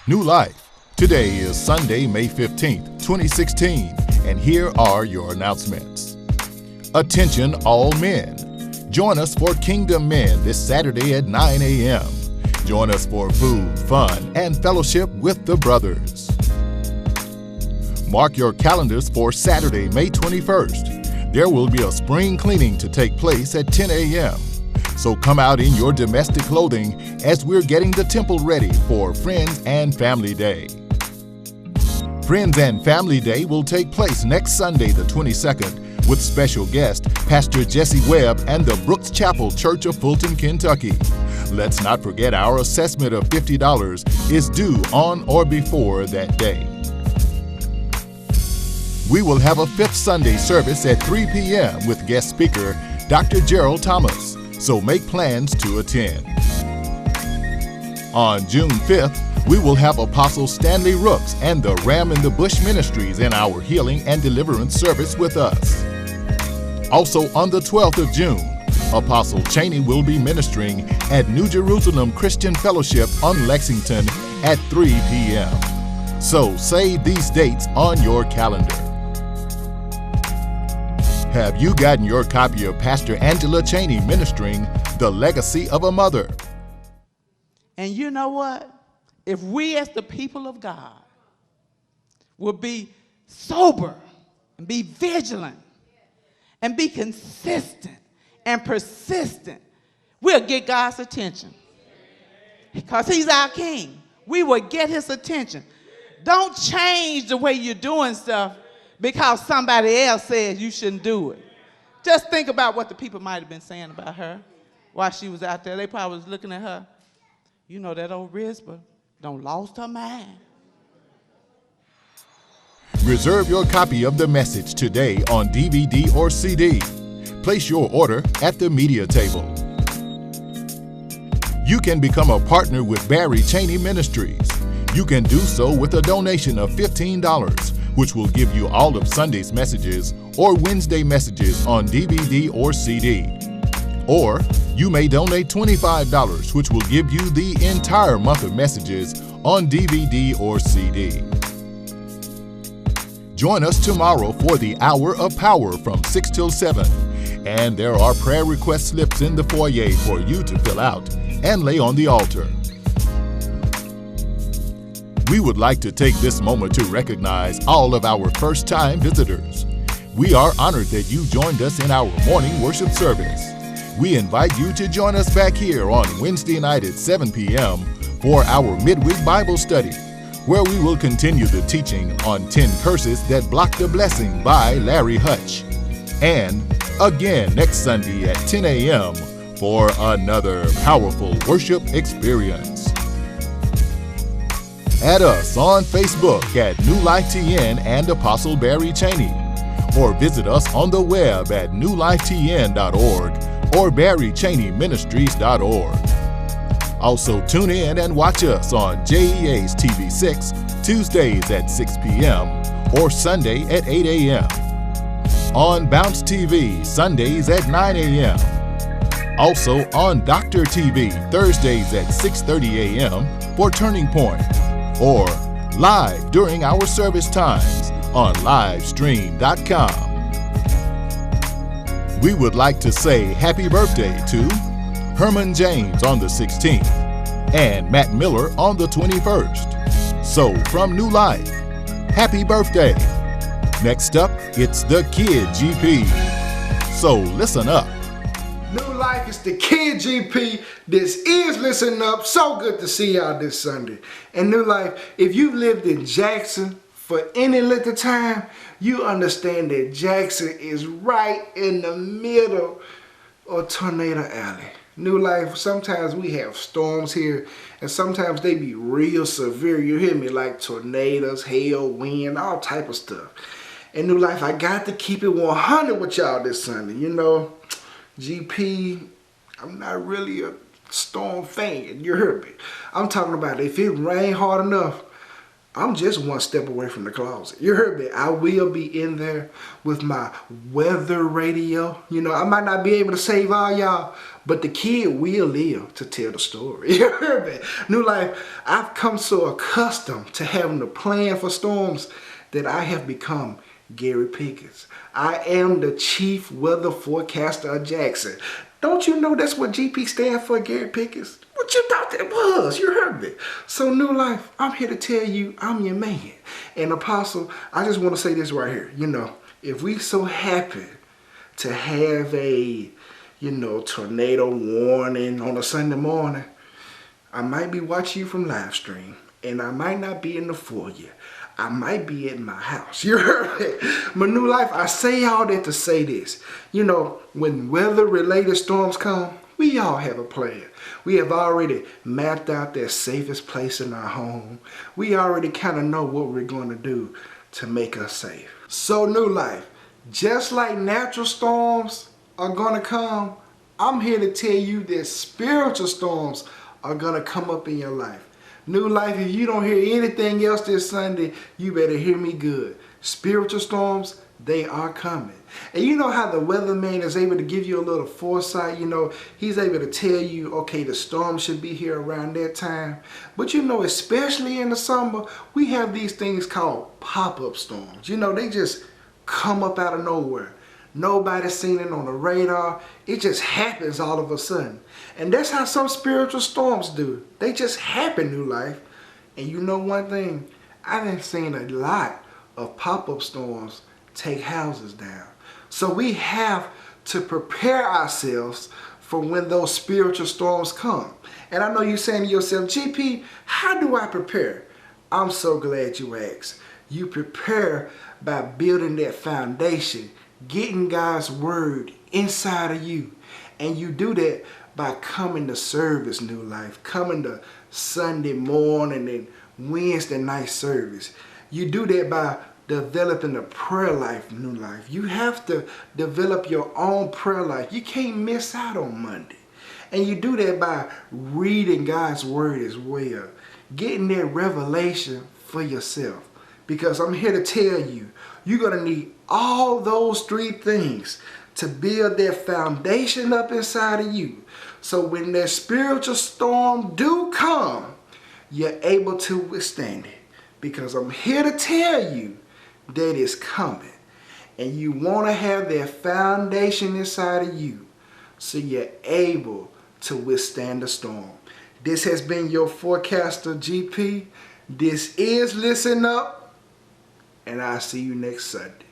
New Life. Today is Sunday, May 15th, 2016, and here are your announcements. Attention all men. Join us for Kingdom Men this Saturday at 9 a.m. Join us for food, fun, and fellowship with the brothers. Mark your calendars for Saturday, May 21st. There will be a spring cleaning to take place at 10 a.m. So come out in your domestic clothing as we're getting the temple ready for Friends and Family Day. Friends and Family Day will take place next Sunday, the 22nd, with special guest Pastor Jesse Webb and the Brooks Chapel Church of Fulton, Kentucky. Let's not forget our assessment of $50 is due on or before that day. We will have a fifth Sunday service at 3 p.m. with guest speaker Dr. Gerald Thomas, so make plans to attend. On June 5th, we will have Apostle Stanley Rooks and the Ram in the Bush Ministries in our Healing and Deliverance service with us. Also on the 12th of June, Apostle Cheney will be ministering at New Jerusalem Christian Fellowship on Lexington at 3 p.m. So save these dates on your calendar. Have you gotten your copy of Pastor Angela Cheney ministering The Legacy of a Mother? And you know what? If we as the people of God will be sober and be vigilant and be consistent and persistent, we'll get God's attention. Because he's our king. We will get his attention. Don't change the way you're doing stuff because somebody else says you shouldn't do it. Just think about what the people might have been saying about her while she was out there. They probably was looking at her. You know, that old Rizpah done lost her mind. Reserve your copy of the message today on DVD or CD. Place your order at the media table. You can become a partner with Barry Cheney Ministries. You can do so with a donation of $15, which will give you all of Sunday's messages or Wednesday messages on DVD or CD. Or you may donate $25, which will give you the entire month of messages on DVD or CD. Join us tomorrow for the Hour of Power from 6 till 7. And there are prayer request slips in the foyer for you to fill out and lay on the altar. We would like to take this moment to recognize all of our first-time visitors. We are honored that you joined us in our morning worship service. We invite you to join us back here on Wednesday night at 7 p.m. for our midweek Bible study, where we will continue the teaching on 10 curses that block the blessing by Larry Hutch. And again next Sunday at 10 a.m. for another powerful worship experience. Add us on Facebook at New Life TN and Apostle Barry Cheney, or visit us on the web at newlifetn.org or barrycheneyministries.org. Also tune in and watch us on JEA's TV6 Tuesdays at 6 p.m. or Sunday at 8 a.m. On Bounce TV Sundays at 9 a.m. Also on Doctor TV Thursdays at 6:30 a.m. for Turning Point, or live during our service times on livestream.com. We would like to say happy birthday to Herman James on the 16th and Matt Miller on the 21st. So from New Life, happy birthday. Next up, it's the Kid GP. So listen up. New Life is the Kid GP. This is Listen Up. So good to see y'all this Sunday. And New Life, if you've lived in Jackson for any length of time, you understand that Jackson is right in the middle of Tornado Alley. New Life, sometimes we have storms here, and sometimes they be real severe. You hear me? Like tornadoes, hail, wind, all type of stuff. And New Life, I got to keep it 100 with y'all this Sunday. You know, GP, I'm not really a storm fan. You heard me. I'm talking about if it rain hard enough, I'm just one step away from the closet. You heard me. I will be in there with my weather radio. You know, I might not be able to save all y'all, but the kid will live to tell the story. You heard me. New Life, I've come so accustomed to having to plan for storms that I have become Gary Pickens. I am the chief weather forecaster of Jackson. Don't you know that's what GP stand for, Gary Pickens? What you thought that was? You heard me. So New Life, I'm here to tell you I'm your man. And Apostle, I just want to say this right here. You know, if we so happen to have a, tornado warning on a Sunday morning, I might be watching you from live stream, and I might not be in the foyer. I might be at my house. You heard me? My New Life, I say all that to say this. You know, when weather-related storms come, we all have a plan. We have already mapped out their safest place in our home. We already kind of know what we're going to do to make us safe. So New Life, just like natural storms are going to come, I'm here to tell you that spiritual storms are going to come up in your life. New Life, if you don't hear anything else this Sunday, you better hear me good. Spiritual storms, they are coming. And you know how the weatherman is able to give you a little foresight? You know, he's able to tell you, okay, the storm should be here around that time. But you know, especially in the summer, we have these things called pop-up storms. You know, they just come up out of nowhere. Nobody's seen it on the radar. It just happens all of a sudden. And that's how some spiritual storms do. They just happen, New Life. And you know one thing? I've seen a lot of pop-up storms take houses down. So we have to prepare ourselves for when those spiritual storms come. And I know you're saying to yourself, GP, how do I prepare? I'm so glad you asked. You prepare by building that foundation, getting God's word inside of you. And you do that by coming to service, New Life, coming to Sunday morning and Wednesday night service. You do that by developing a prayer life, New Life. You have to develop your own prayer life. You can't miss out on Monday. And you do that by reading God's word as well, getting that revelation for yourself. Because I'm here to tell you, you're going to need all those three things to build that foundation up inside of you. So when that spiritual storm do come, you're able to withstand it. Because I'm here to tell you that it's coming. And you want to have that foundation inside of you so you're able to withstand the storm. This has been your forecaster, GP. This is Listen Up. And I'll see you next Sunday.